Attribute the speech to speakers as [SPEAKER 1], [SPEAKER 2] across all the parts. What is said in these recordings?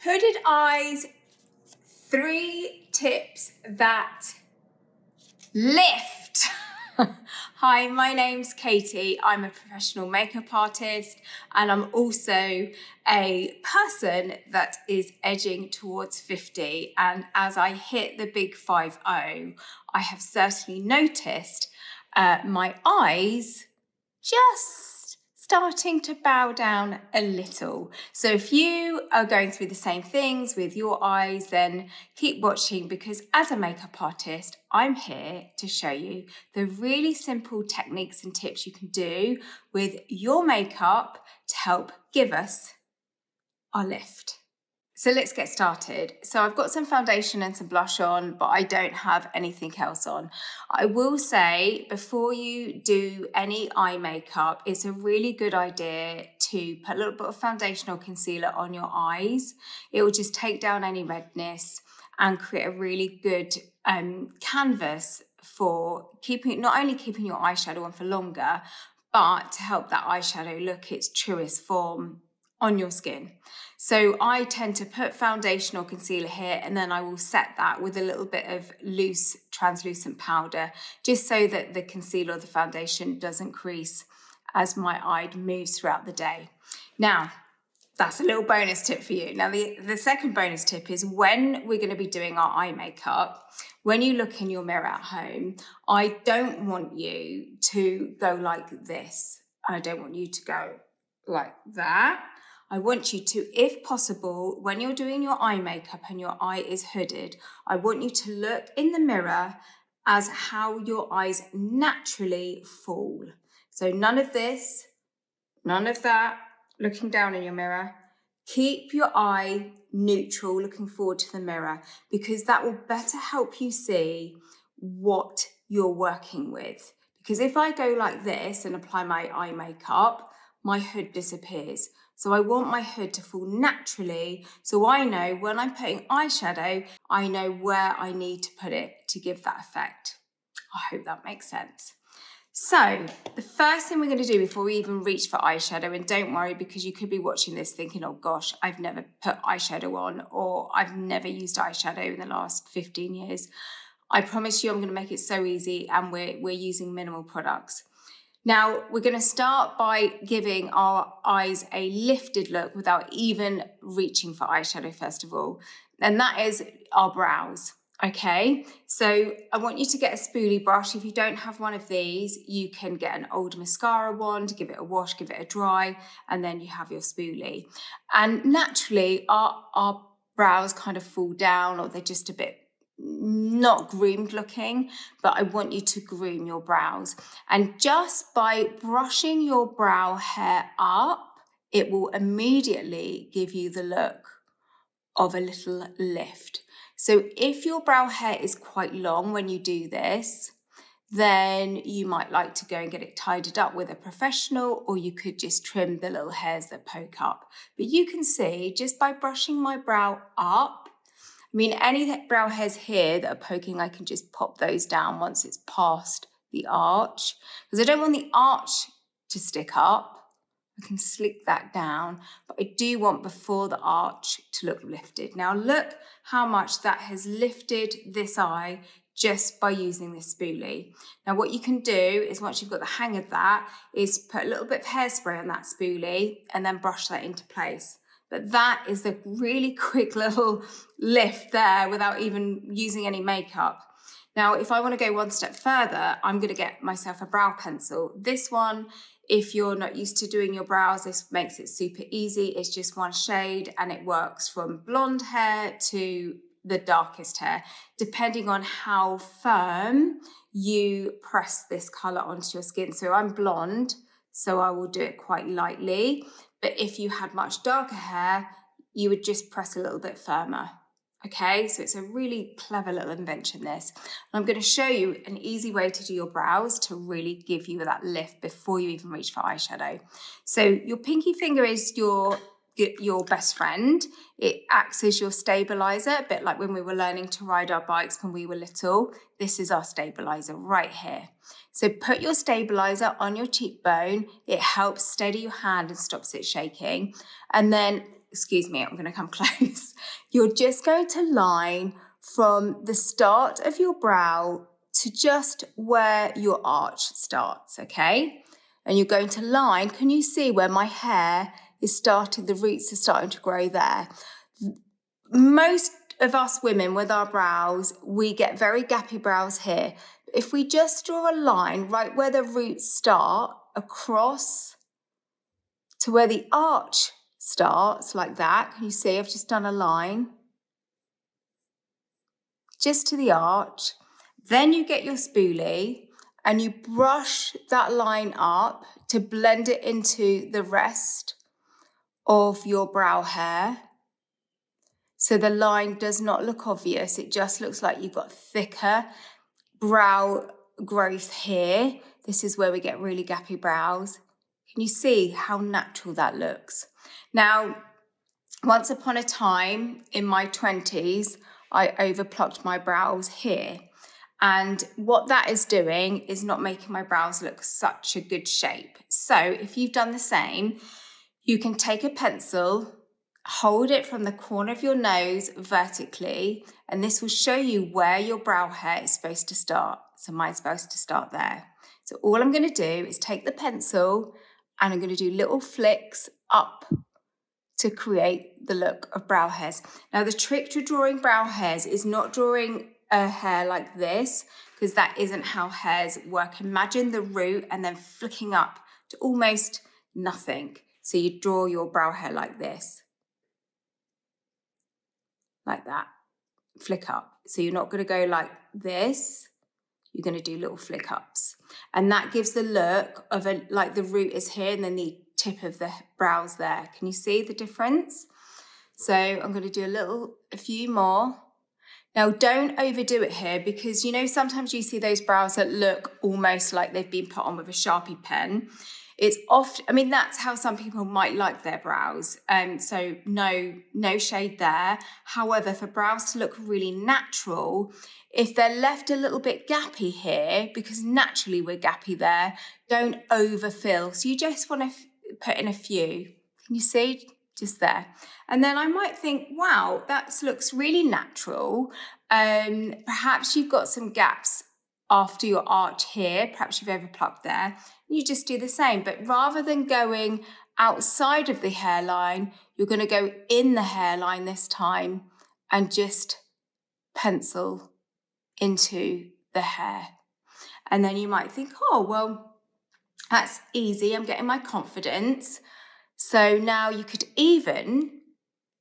[SPEAKER 1] Hooded eyes, 3 tips that lift. Hi, my name's Katie. I'm a professional makeup artist and I'm also a person that is edging towards 50. And as I hit the big 50, I have certainly noticed my eyes just starting to bow down a little. So if you are going through the same things with your eyes, then keep watching, because as a makeup artist, I'm here to show you the really simple techniques and tips you can do with your makeup to help give us our lift. So let's get started. So I've got some foundation and some blush on, but I don't have anything else on. I will say, before you do any eye makeup, it's a really good idea to put a little bit of foundation or concealer on your eyes. It will just take down any redness and create a really good canvas for not only keeping your eyeshadow on for longer, but to help that eyeshadow look its truest form on your skin. So I tend to put foundation or concealer here, and then I will set that with a little bit of loose translucent powder, just so that the concealer or the foundation doesn't crease as my eye moves throughout the day. Now, that's a little bonus tip for you. Now, the second bonus tip is when we're going to be doing our eye makeup, when you look in your mirror at home, I don't want you to go like this. I don't want you to go like that. I want you to, if possible, when you're doing your eye makeup and your eye is hooded, I want you to look in the mirror as how your eyes naturally fall. So none of this, none of that, looking down in your mirror. Keep your eye neutral, looking forward to the mirror, because that will better help you see what you're working with. Because if I go like this and apply my eye makeup, my hood disappears. So I want my hood to fall naturally, so I know when I'm putting eyeshadow, I know where I need to put it to give that effect. I hope that makes sense. So the first thing we're going to do before we even reach for eyeshadow, and don't worry, because you could be watching this thinking, oh gosh, I've never put eyeshadow on, or I've never used eyeshadow in the last 15 years. I promise you I'm going to make it so easy, and we're using minimal products. Now, we're going to start by giving our eyes a lifted look without even reaching for eyeshadow, first of all. And that is our brows, okay? So I want you to get a spoolie brush. If you don't have one of these, you can get an old mascara wand, give it a wash, give it a dry, and then you have your spoolie. And naturally, our brows kind of fall down, or they're just a bit not groomed looking, but I want you to groom your brows. And just by brushing your brow hair up, it will immediately give you the look of a little lift. So if your brow hair is quite long when you do this, then you might like to go and get it tidied up with a professional, or you could just trim the little hairs that poke up. But you can see, just by brushing my brow up, I mean, any brow hairs here that are poking, I can just pop those down once it's past the arch, because I don't want the arch to stick up. I can slick that down, but I do want before the arch to look lifted. Now look how much that has lifted this eye just by using this spoolie. Now what you can do is, once you've got the hang of that, is put a little bit of hairspray on that spoolie and then brush that into place. But that is a really quick little lift there without even using any makeup. Now, if I want to go one step further, I'm going to get myself a brow pencil. This one, if you're not used to doing your brows, this makes it super easy. It's just one shade and it works from blonde hair to the darkest hair, depending on how firm you press this color onto your skin. So I'm blonde, so I will do it quite lightly. But if you had much darker hair, you would just press a little bit firmer. Okay, so it's a really clever little invention, this. And I'm going to show you an easy way to do your brows to really give you that lift before you even reach for eyeshadow. So your pinky finger is your best friend. It acts as your stabilizer, a bit like when we were learning to ride our bikes when we were little. This is our stabilizer right here. So put your stabilizer on your cheekbone. It helps steady your hand and stops it shaking. And then excuse me, I'm going to come close. You're just going to line from the start of your brow to just where your arch starts, okay? And you're going to line, can you see where my hair is starting, the roots are starting to grow there? Most of us women with our brows, we get very gappy brows here. If we just draw a line right where the roots start across to where the arch starts, like that, can you see I've just done a line just to the arch. Then you get your spoolie and you brush that line up to blend it into the rest of your brow hair. So the line does not look obvious. It just looks like you've got thicker brow growth here. This is where we get really gappy brows. Can you see how natural that looks? Now, once upon a time in my 20s, I overplucked my brows here. And what that is doing is not making my brows look such a good shape. So if you've done the same, you can take a pencil, hold it from the corner of your nose vertically, and this will show you where your brow hair is supposed to start. So mine's supposed to start there. So all I'm going to do is take the pencil and I'm going to do little flicks up to create the look of brow hairs. Now the trick to drawing brow hairs is not drawing a hair like this, because that isn't how hairs work. Imagine the root and then flicking up to almost nothing. So you draw your brow hair like this, like that, flick up. So you're not going to go like this, you're going to do little flick ups. And that gives the look of like the root is here and then the tip of the brows there. Can you see the difference? So I'm going to do a few more. Now, don't overdo it here, because, you know, sometimes you see those brows that look almost like they've been put on with a Sharpie pen. It's often, I mean, that's how some people might like their brows. So no shade there. However, for brows to look really natural, if they're left a little bit gappy here, because naturally we're gappy there, don't overfill. So you just want to put in a few. Can you see? Just there. And then I might think, wow, that looks really natural. Perhaps you've got some gaps after your arch here. Perhaps you've overplucked there. You just do the same. But rather than going outside of the hairline, you're going to go in the hairline this time and just pencil into the hair. And then you might think, oh, well, that's easy. I'm getting my confidence. So now you could even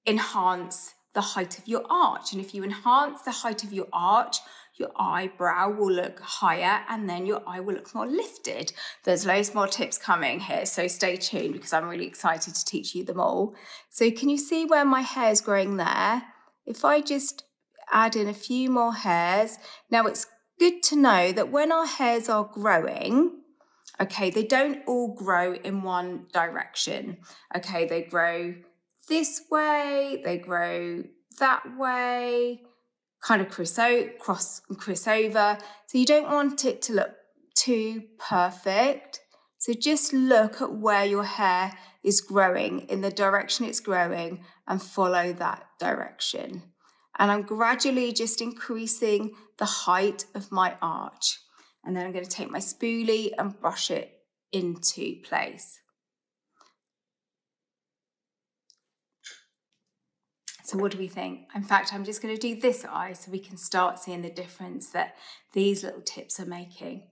[SPEAKER 1] enhance the height of your arch. And if you enhance the height of your arch, your eyebrow will look higher and then your eye will look more lifted. There's loads more tips coming here, so stay tuned because I'm really excited to teach you them all. So can you see where my hair is growing there? If I just add in a few more hairs. Now it's good to know that when our hairs are growing, okay, they don't all grow in one direction. Okay, they grow this way, they grow that way, kind of cross and cross over. So you don't want it to look too perfect. So just look at where your hair is growing, in the direction it's growing, and follow that direction. And I'm gradually just increasing the height of my arch. And then I'm going to take my spoolie and brush it into place. So what do we think? In fact, I'm just going to do this eye so we can start seeing the difference that these little tips are making.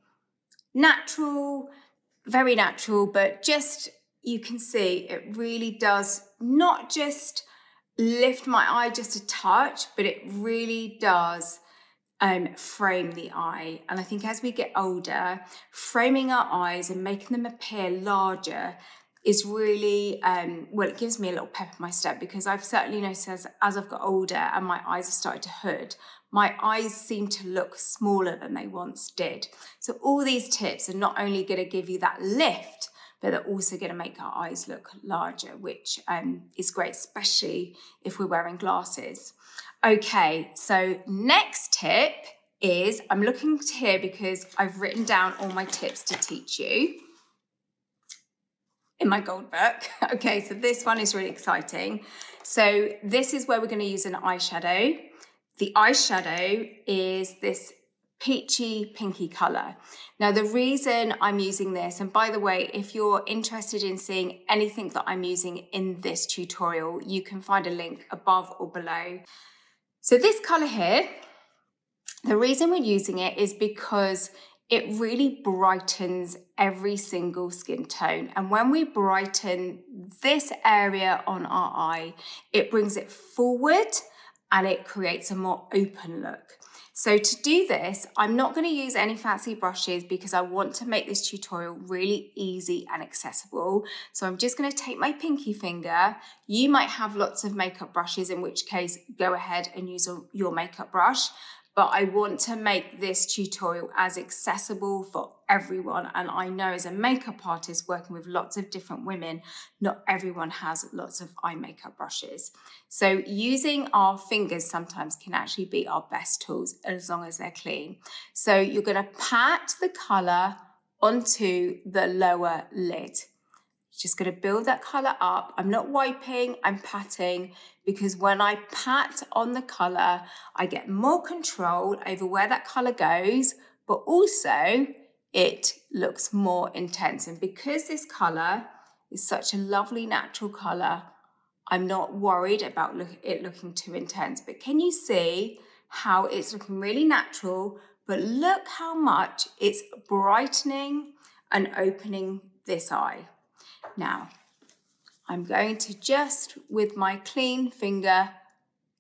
[SPEAKER 1] Natural, very natural, but just, you can see it really does not just lift my eye just a touch, but it really does frame the eye. And I think as we get older, framing our eyes and making them appear larger is really, well, it gives me a little pep in my step, because I've certainly noticed as I've got older and my eyes have started to hood, my eyes seem to look smaller than they once did. So all these tips are not only going to give you that lift, but they're also going to make our eyes look larger, which is great, especially if we're wearing glasses. Okay, so next tip is, I'm looking here because I've written down all my tips to teach you. in my gold book. Okay, so this one is really exciting. So this is where we're going to use an eyeshadow. The eyeshadow is this peachy pinky color. Now the reason I'm using this, and by the way, if you're interested in seeing anything that I'm using in this tutorial, you can find a link above or below. So this color here, the reason we're using it is because it really brightens every single skin tone. And when we brighten this area on our eye, it brings it forward and it creates a more open look. So to do this, I'm not going to use any fancy brushes because I want to make this tutorial really easy and accessible. So I'm just going to take my pinky finger. You might have lots of makeup brushes, in which case go ahead and use your makeup brush. But I want to make this tutorial as accessible for everyone. And I know as a makeup artist working with lots of different women, not everyone has lots of eye makeup brushes. So using our fingers sometimes can actually be our best tools as long as they're clean. So you're going to pat the colour onto the lower lid. Just going to build that colour up. I'm not wiping, I'm patting, because when I pat on the colour, I get more control over where that colour goes, but also it looks more intense. And because this colour is such a lovely natural colour, I'm not worried about it looking too intense. But can you see how it's looking really natural, but look how much it's brightening and opening this eye. Now, I'm going to just, with my clean finger,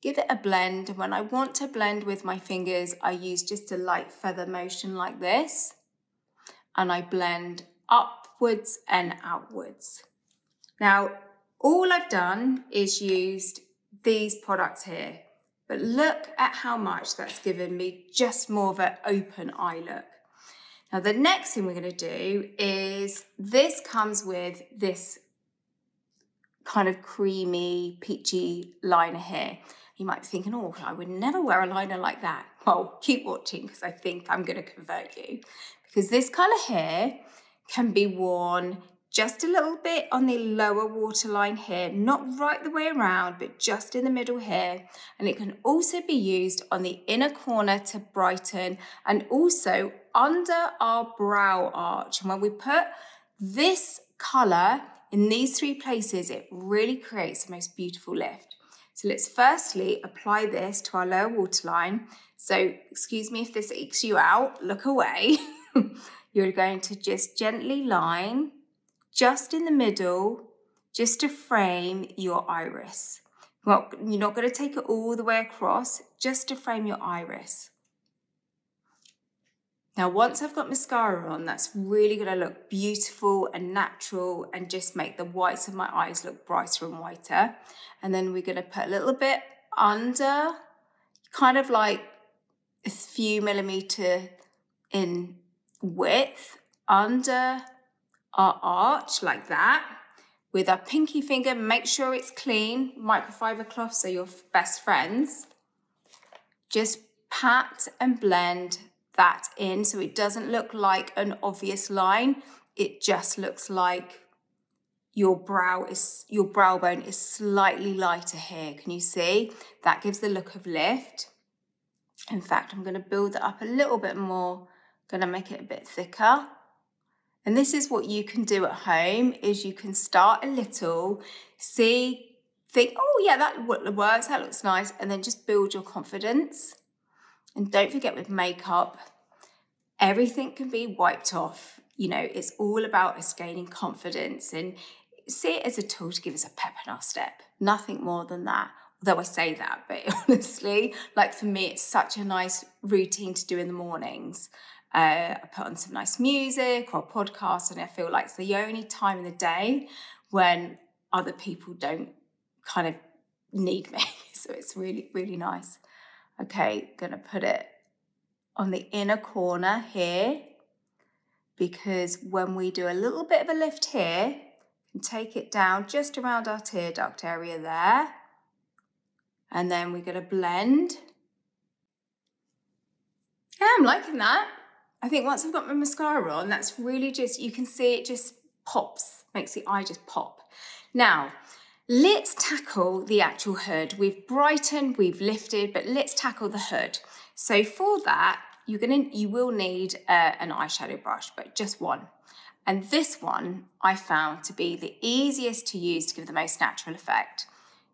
[SPEAKER 1] give it a blend. When I want to blend with my fingers, I use just a light feather motion like this. And I blend upwards and outwards. Now, all I've done is used these products here. But look at how much that's given me just more of an open eye look. Now, the next thing we're going to do is this comes with this kind of creamy, peachy liner here. You might be thinking, oh, I would never wear a liner like that. Well, keep watching because I think I'm going to convert you. Because this colour here can be worn just a little bit on the lower waterline here, not right the way around, but just in the middle here. And it can also be used on the inner corner to brighten and also under our brow arch. And when we put this colour in these three places, it really creates the most beautiful lift. So let's firstly apply this to our lower waterline. So excuse me if this ekes you out, look away. You're going to just gently line just in the middle, just to frame your iris. Well, you're not going to take it all the way across, just to frame your iris. Now, once I've got mascara on, that's really going to look beautiful and natural and just make the whites of my eyes look brighter and whiter. And then we're going to put a little bit under, kind of like a few millimeter in width, under our arch like that. With our pinky finger, make sure it's clean, microfiber cloth, so you're best friends. Just pat and blend that in so it doesn't look like an obvious line. It just looks like your brow bone is slightly lighter here. Can you see? That gives the look of lift. In fact, I'm going to build it up a little bit more. Going to make it a bit thicker. And this is what you can do at home, is you can start a little, see, think, oh yeah, that works, that looks nice, and then just build your confidence. And don't forget, with makeup, everything can be wiped off. You know, it's all about us gaining confidence and see it as a tool to give us a pep in our step. Nothing more than that. Although I say that, but honestly, like for me, it's such a nice routine to do in the mornings. I put on some nice music or podcast, and I feel like it's the only time in the day when other people don't kind of need me. So it's really, really nice. Okay, gonna put it on the inner corner here, because when we do a little bit of a lift here, and take it down just around our tear duct area there. And then we're gonna blend. Yeah, I'm liking that. I think once I've got my mascara on, that's really just, you can see it just pops, makes the eye just pop. Now, let's tackle the actual hood. We've brightened, we've lifted, but let's tackle the hood. So for that, you will need an eyeshadow brush, but just one. And this one I found to be the easiest to use to give the most natural effect.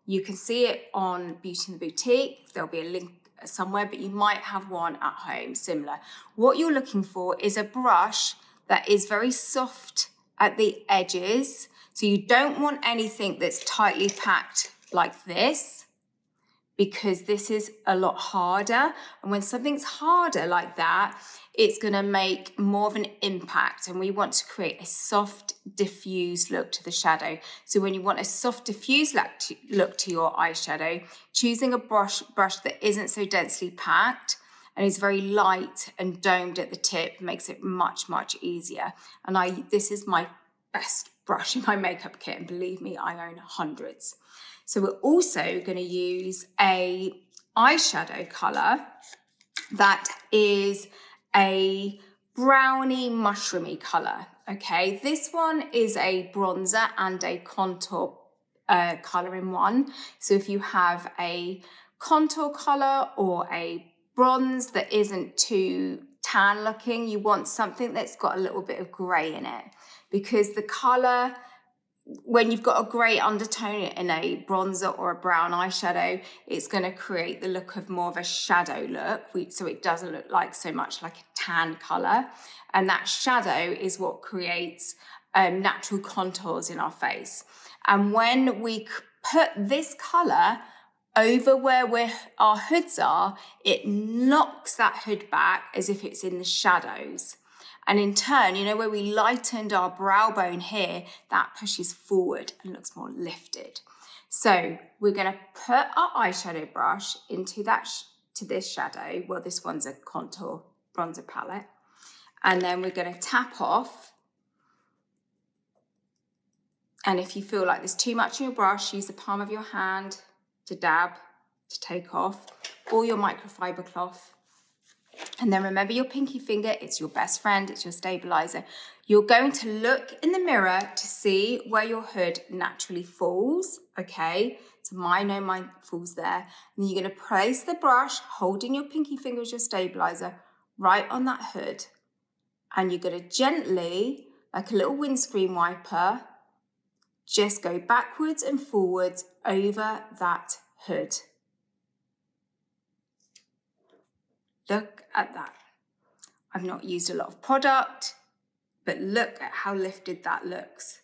[SPEAKER 1] You can see it on Beauty in the Boutique. There'll be a link somewhere, but you might have one at home similar. What you're looking for is a brush that is very soft at the edges. So you don't want anything that's tightly packed like this, because this is a lot harder. And when something's harder like that, it's gonna make more of an impact. And we want to create a soft, diffused look to the shadow. So when you want a soft, diffused look to your eyeshadow, choosing a brush that isn't so densely packed and is very light and domed at the tip makes it much, much easier. And this is my best brush in my makeup kit, and believe me, I own hundreds. So we're also going to use a eyeshadow colour that is a browny mushroomy colour, okay? This one is a bronzer and a contour colour in one. So if you have a contour colour or a bronze that isn't too tan looking, you want something that's got a little bit of grey in it, because the colour, when you've got a grey undertone in a bronzer or a brown eyeshadow, it's going to create the look of more of a shadow look, so it doesn't look like so much like a tan colour. And that shadow is what creates natural contours in our face. And when we put this colour over where our hoods are, it knocks that hood back as if it's in the shadows. And in turn, you know, where we lightened our brow bone here, that pushes forward and looks more lifted. So we're going to put our eyeshadow brush into to this shadow. Well, this one's a contour bronzer palette. And then we're going to tap off. And if you feel like there's too much in your brush, use the palm of your hand to dab, to take off, or your microfiber cloth. And then remember your pinky finger, it's your best friend, it's your stabilizer. You're going to look in the mirror to see where your hood naturally falls, okay? So mine falls there. And then you're gonna place the brush, holding your pinky finger as your stabilizer, right on that hood. And you're gonna gently, like a little windscreen wiper, just go backwards and forwards over that hood. Look at that. I've not used a lot of product, but look at how lifted that looks.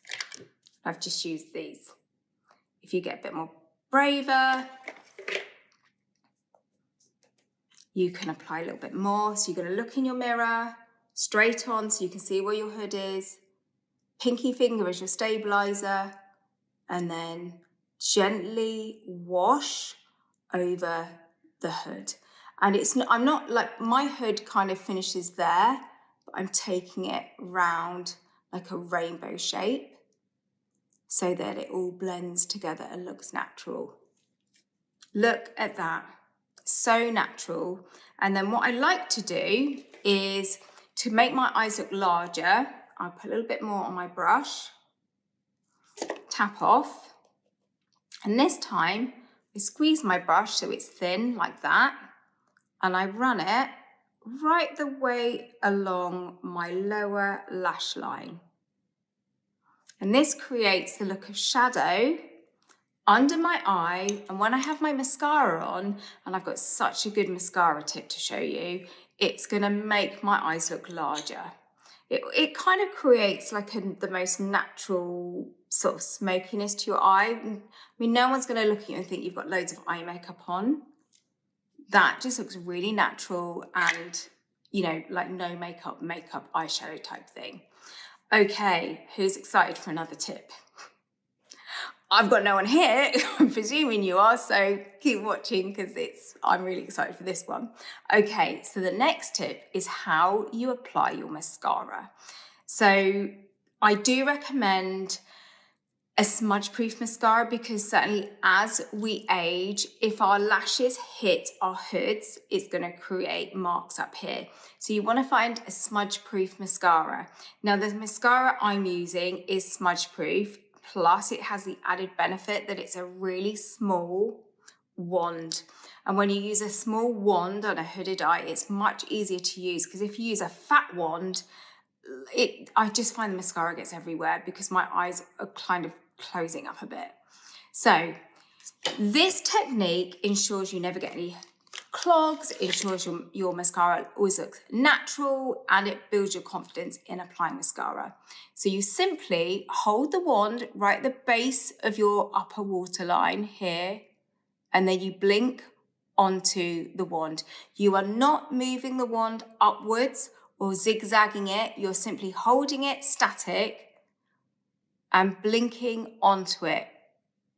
[SPEAKER 1] I've just used these. If you get a bit more braver, you can apply a little bit more. So you're going to look in your mirror, straight on so you can see where your hood is. Pinky finger as your stabilizer, and then gently wash over the hood. And I'm not like, my hood kind of finishes there, but I'm taking it round like a rainbow shape so that it all blends together and looks natural. Look at that, so natural. And then what I like to do is to make my eyes look larger, I'll put a little bit more on my brush, tap off, and this time I squeeze my brush so it's thin like that, and I run it right the way along my lower lash line. And this creates the look of shadow under my eye. And when I have my mascara on, and I've got such a good mascara tip to show you, it's gonna make my eyes look larger. It kind of creates like the most natural sort of smokiness to your eye. I mean, no one's gonna look at you and think you've got loads of eye makeup on. That just looks really natural and, you know, like no makeup eyeshadow type thing. Okay, who's excited for another tip? I've got no one here, I'm presuming you are, so keep watching because I'm really excited for this one. Okay, so the next tip is how you apply your mascara. So I do recommend a smudge-proof mascara, because certainly as we age, if our lashes hit our hoods, it's going to create marks up here. So you want to find a smudge-proof mascara. Now the mascara I'm using is smudge-proof, plus it has the added benefit that it's a really small wand. And when you use a small wand on a hooded eye, it's much easier to use, because if you use a fat wand, I just find the mascara gets everywhere because my eyes are kind of closing up a bit. So this technique ensures you never get any clogs, ensures your mascara always looks natural, and it builds your confidence in applying mascara. So you simply hold the wand right at the base of your upper waterline here, and then you blink onto the wand. You are not moving the wand upwards or zigzagging it. You're simply holding it static and blinking onto it.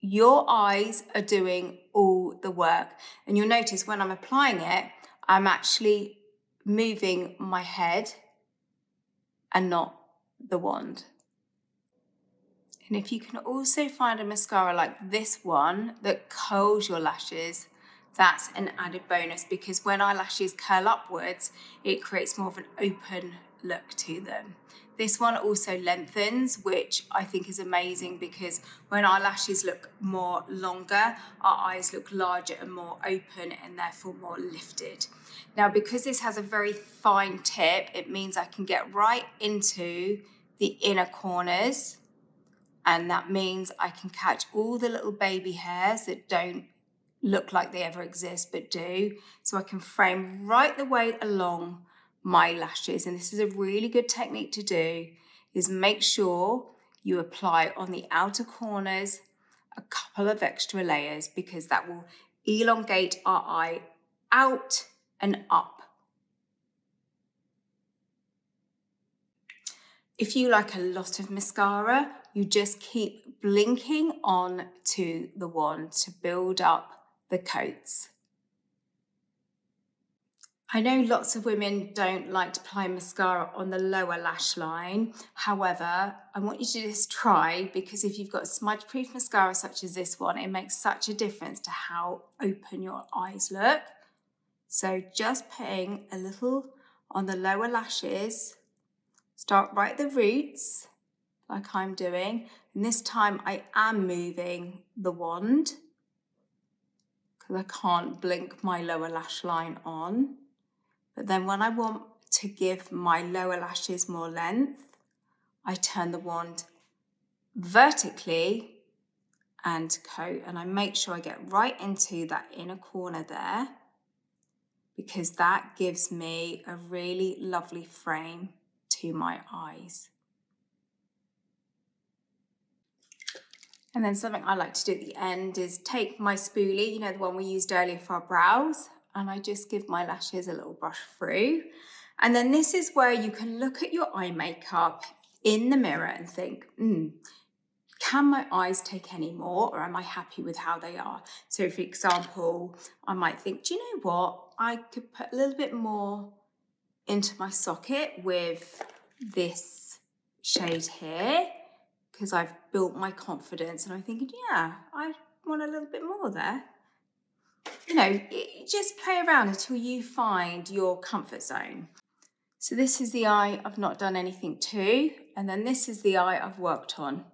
[SPEAKER 1] Your eyes are doing all the work. And you'll notice when I'm applying it, I'm actually moving my head and not the wand. And if you can also find a mascara like this one that curls your lashes, that's an added bonus, because when our lashes curl upwards, it creates more of an open look to them. This one also lengthens, which I think is amazing, because when our lashes look more longer, our eyes look larger and more open and therefore more lifted. Now, because this has a very fine tip, it means I can get right into the inner corners. And that means I can catch all the little baby hairs that don't look like they ever exist, but do. So I can frame right the way along my lashes. And this is a really good technique to do, is make sure you apply on the outer corners a couple of extra layers, because that will elongate our eye out and up. If you like a lot of mascara, you just keep blinking on to the wand to build up the coats. I know lots of women don't like to apply mascara on the lower lash line. However, I want you to just try, because if you've got a smudge-proof mascara such as this one, it makes such a difference to how open your eyes look. So just putting a little on the lower lashes. Start right at the roots, like I'm doing. And this time I am moving the wand, because I can't blink my lower lash line on. But then when I want to give my lower lashes more length, I turn the wand vertically and coat. And I make sure I get right into that inner corner there, because that gives me a really lovely frame to my eyes. And then something I like to do at the end is take my spoolie, you know, the one we used earlier for our brows, and I just give my lashes a little brush through. And then this is where you can look at your eye makeup in the mirror and think, can my eyes take any more, or am I happy with how they are? So for example, I might think, do you know what? I could put a little bit more into my socket with this shade here, because I've built my confidence, and I'm thinking, yeah, I want a little bit more there. You know, just play around until you find your comfort zone. So this is the eye I've not done anything to, and then this is the eye I've worked on.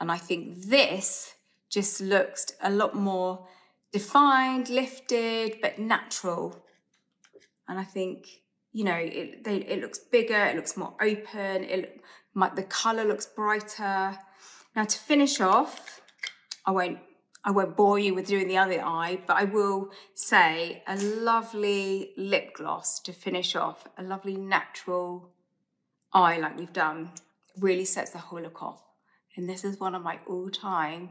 [SPEAKER 1] And I think this just looks a lot more defined, lifted, but natural. And I think, you know, it looks bigger, it looks more open, the colour looks brighter. Now to finish off, I won't bore you with doing the other eye, but I will say a lovely lip gloss to finish off, a lovely natural eye like we've done, really sets the whole look off. And this is one of my all-time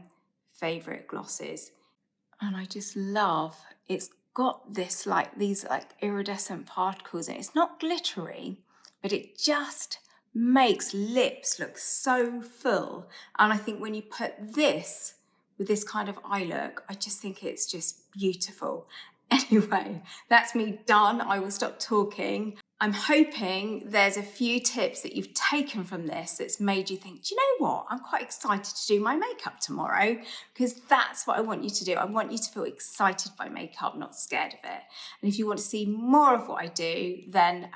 [SPEAKER 1] favourite glosses. And I just love, it's got these iridescent particles in it. It's not glittery, but it just makes lips look so full. And I think when you put this with this kind of eye look, I just think it's just beautiful. Anyway, that's me done. I will stop talking. I'm hoping there's a few tips that you've taken from this that's made you think, do you know what? I'm quite excited to do my makeup tomorrow, because that's what I want you to do. I want you to feel excited by makeup, not scared of it. And if you want to see more of what I do, then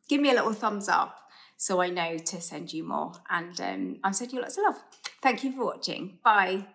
[SPEAKER 1] give me a little thumbs up so I know to send you more. And I'm sending you lots of love. Thank you for watching. Bye.